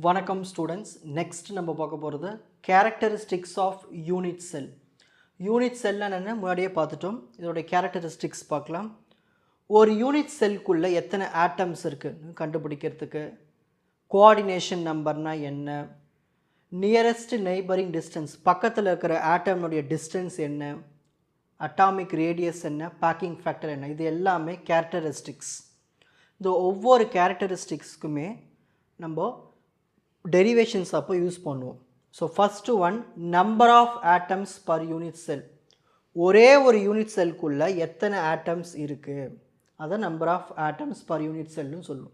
வணக்கம் students. Next நம்ம பார்க்க போகிறது characteristics of unit cell. Unit செல்னா என்னென்னு முன்னாடியே பார்த்துட்டோம். இதோடைய கேரக்டரிஸ்டிக்ஸ் பார்க்கலாம். ஒரு யூனிட் செல்குள்ளே எத்தனை ஆட்டம்ஸ் இருக்குன்னு கண்டுபிடிக்கிறதுக்கு, கோஆர்டினேஷன் நம்பர்னா என்ன, நியரஸ்ட் நெய்பரிங் டிஸ்டன்ஸ் பக்கத்தில் இருக்கிற ஆட்டம்னுடைய டிஸ்டன்ஸ் என்ன, அட்டாமிக் ரேடியஸ் என்ன, பேக்கிங் ஃபேக்டர் என்ன, இது எல்லாமே கேரக்டரிஸ்டிக்ஸ். இந்த ஒவ்வொரு கேரக்டரிஸ்டிக்ஸ்க்குமே நம்ம டெரிவேஷன்ஸ் அப்போ யூஸ் பண்ணுவோம். So first one, number of atoms per unit cell. ஒரே ஒரு யூனிட் செல்குள்ளே எத்தனை ஆட்டம்ஸ் இருக்குது, அதை number of atoms per unit செல்லுன்னு சொல்லுவோம்.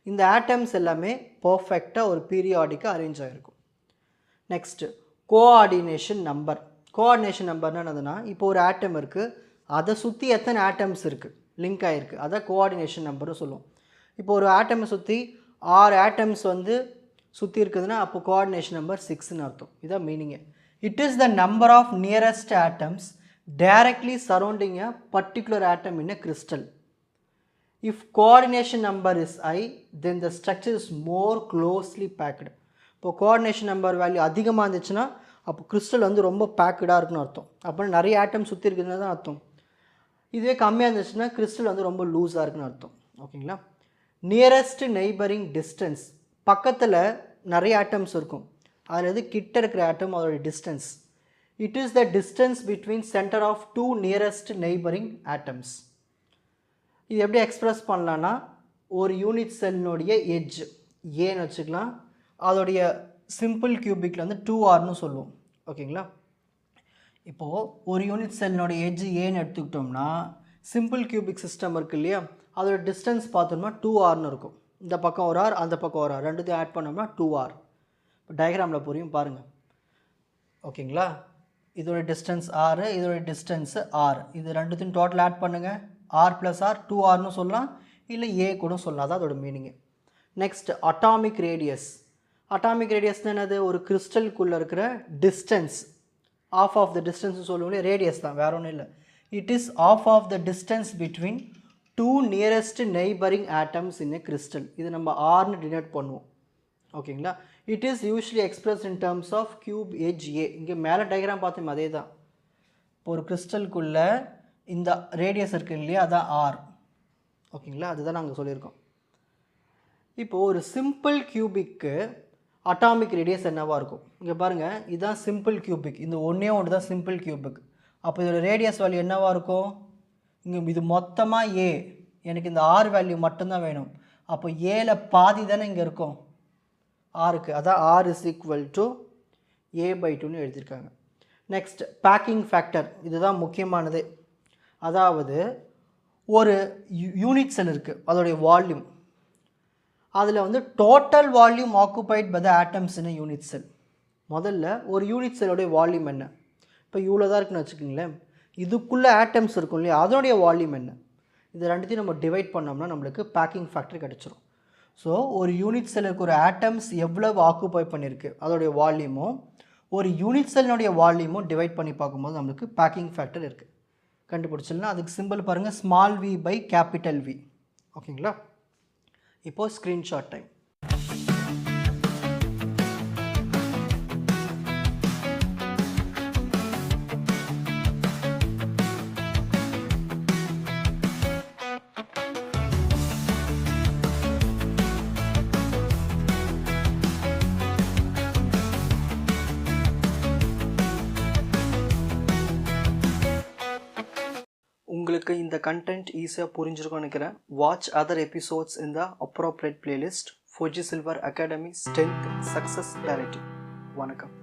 இந்த ஆட்டம்ஸ் எல்லாமே பர்ஃபெக்டாக ஒரு பீரியாடிக்காக அரேஞ்ச் ஆகிருக்கும். Next coordination number. கோஆர்டினேஷன் நம்பர்னா என்னதுன்னா, இப்போ ஒரு ஆட்டம் இருக்குது, அதை சுற்றி எத்தனை ஆட்டம்ஸ் இருக்குது லிங்க் ஆகிருக்கு, அதை கோஆர்டினேஷன் நம்பர்னு சொல்லுவோம். இப்போ ஒரு ஆட்டமை சுற்றி 6 ஆட்டம்ஸ் சுற்றி இருக்குதுன்னா அப்போ கோஆர்டினேஷன் நம்பர் 6ன்னு அர்த்தம். இதான் meaning. It is the number of nearest atoms directly surrounding a particular atom in a crystal. If coordination number is high, then the structure is more closely packed. இப்போ coordination number value அதிகமாக இருந்துச்சுன்னா அப்போ crystal ரொம்ப பேக்கடாக இருக்குன்னு அர்த்தம். அப்போ நிறைய ஆட்டம் சுற்றி இருக்குதுன்னு தான் அர்த்தம். இதுவே கம்மியாக இருந்துச்சுன்னா கிறிஸ்டல் ரொம்ப லூஸாக இருக்குன்னு அர்த்தம். ஓகேங்களா. நியரஸ்ட் நெய்பரிங் டிஸ்டன்ஸ், பக்கத்தில் நிறைய ஆட்டம்ஸ் இருக்கும், அதில் கிட்ட இருக்கிற ஆட்டம் அதோட distance. It is the distance between centre of 2 nearest neighbouring atoms. இது எப்படி எக்ஸ்ப்ரெஸ் பண்ணலான்னா, ஒரு யூனிட் செல்லுடைய எட்ஜ் ஏன்னு வச்சுக்கலாம், அதோடைய சிம்பிள் கியூபிக்கில் 2rன்னு சொல்லுவோம். ஓகேங்களா. இப்போது ஒரு யூனிட் செல்லினுடைய எட்ஜ் ஏன்னு எடுத்துக்கிட்டோம்னா, சிம்பிள் கியூபிக் சிஸ்டம் இருக்குது இல்லையா, அதோட டிஸ்டன்ஸ் பார்த்தோம்னா 2rன்னு இருக்கும். இந்த பக்கம் ஒரு ஆர், அந்த பக்கம் ஒரு ஆர், ரெண்டுத்தையும் ஆட் பண்ணோம்னா 2r. இப்போ டயக்ராமில் புரியும் பாருங்கள். ஓகேங்களா. இதோட டிஸ்டன்ஸ் r, இதோட டிஸ்டன்ஸ் r, இது ரெண்டுத்தையும் டோட்டல் ஆட் பண்ணுங்கள். r + r 2rன்னு சொல்லலாம், இல்லை a கூட சொல்லலாம். அதான் அதோட meaning. Next atomic radius. Atomic ரேடியஸ்னால் என்னது, ஒரு கிறிஸ்டலுக்குள்ளே இருக்கிற distance, half of the distance சொல்லுவோம். ரேடியஸ் தான், வேற ஒன்றும் இல்லை. It is half of the distance between 2 nearest neighbouring atoms in a crystal. இது நம்ம ஆர்னு டினோட் பண்ணுவோம். ஓகேங்களா. It is usually express in terms of cube edge a. இங்கே மேலே டயக்ராம் பார்த்தோம், அதே தான். இப்போ ஒரு கிறிஸ்டலுக்குள்ளே இந்த ரேடியஸ் இருக்குது இல்லையா, அதான் ஆர். ஓகேங்களா. அதுதான் நாங்கள் சொல்லியிருக்கோம். இப்போது ஒரு சிம்பிள் கியூபிக்கு அட்டாமிக் ரேடியஸ் என்னவாக இருக்கும், இங்கே பாருங்கள், இதுதான் சிம்பிள் கியூபிக். இந்த ஒன்று தான் சிம்பிள் கியூபிக். அப்போ இதோட ரேடியஸ் வேல்யூ என்னவாக இருக்கும், இங்கே இது மொத்தமாக ஏ, எனக்கு இந்த ஆர் வேல்யூ மட்டும்தான் வேணும். அப்போ ஏல பாதி தானே இங்கே இருக்கும் ஆருக்கு, அதான் r is equal to a/2ன்னு எழுதியிருக்காங்க. Next packing factor. இதுதான் முக்கியமானது. அதாவது ஒரு யூனிட் செல் இருக்குது, அதோடைய வால்யூம், அதில் total volume occupied by the atoms in unit cell. முதல்ல ஒரு யூனிட் செல்லுடைய வால்யூம் என்ன, இப்போ இவ்வளோ தான் இருக்குன்னு வச்சுக்கோங்களேன். இதுக்குள்ளே ஆட்டம்ஸ் இருக்கும் இல்லையா, அதனுடைய வால்யூம் என்ன, இது ரெண்டுத்தையும் நம்ம டிவைட் பண்ணோம்னா நம்மளுக்கு பேக்கிங் ஃபேக்டர் கிடச்சிரும். ஸோ ஒரு யூனிட் செல்லுக்கு ஒரு ஆட்டம்ஸ் எவ்வளவு ஆக்குபை பண்ணியிருக்கு அதோடைய வால்யூமும் ஒரு யூனிட் செல்லுடைய வால்யூமும் டிவைட் பண்ணி பார்க்கும்போது நம்மளுக்கு பேக்கிங் ஃபேக்டர் இருக்குது. கண்டுபிடிச்சிடலாம். அதுக்கு சிம்பிள் பாருங்கள், ஸ்மால் v/V. ஓகேங்களா. இப்போது ஸ்க்ரீன்ஷாட் டைம். உங்களுக்கு இந்த கண்டென்ட் ஈஸியாக புரிஞ்சிருக்கும்னு நினைக்கிறேன். வாட்ச் அதர் எபிசோட்ஸ் இன் த appropriate playlist. Four G silver academy, strength, success, clarity. வணக்கம்.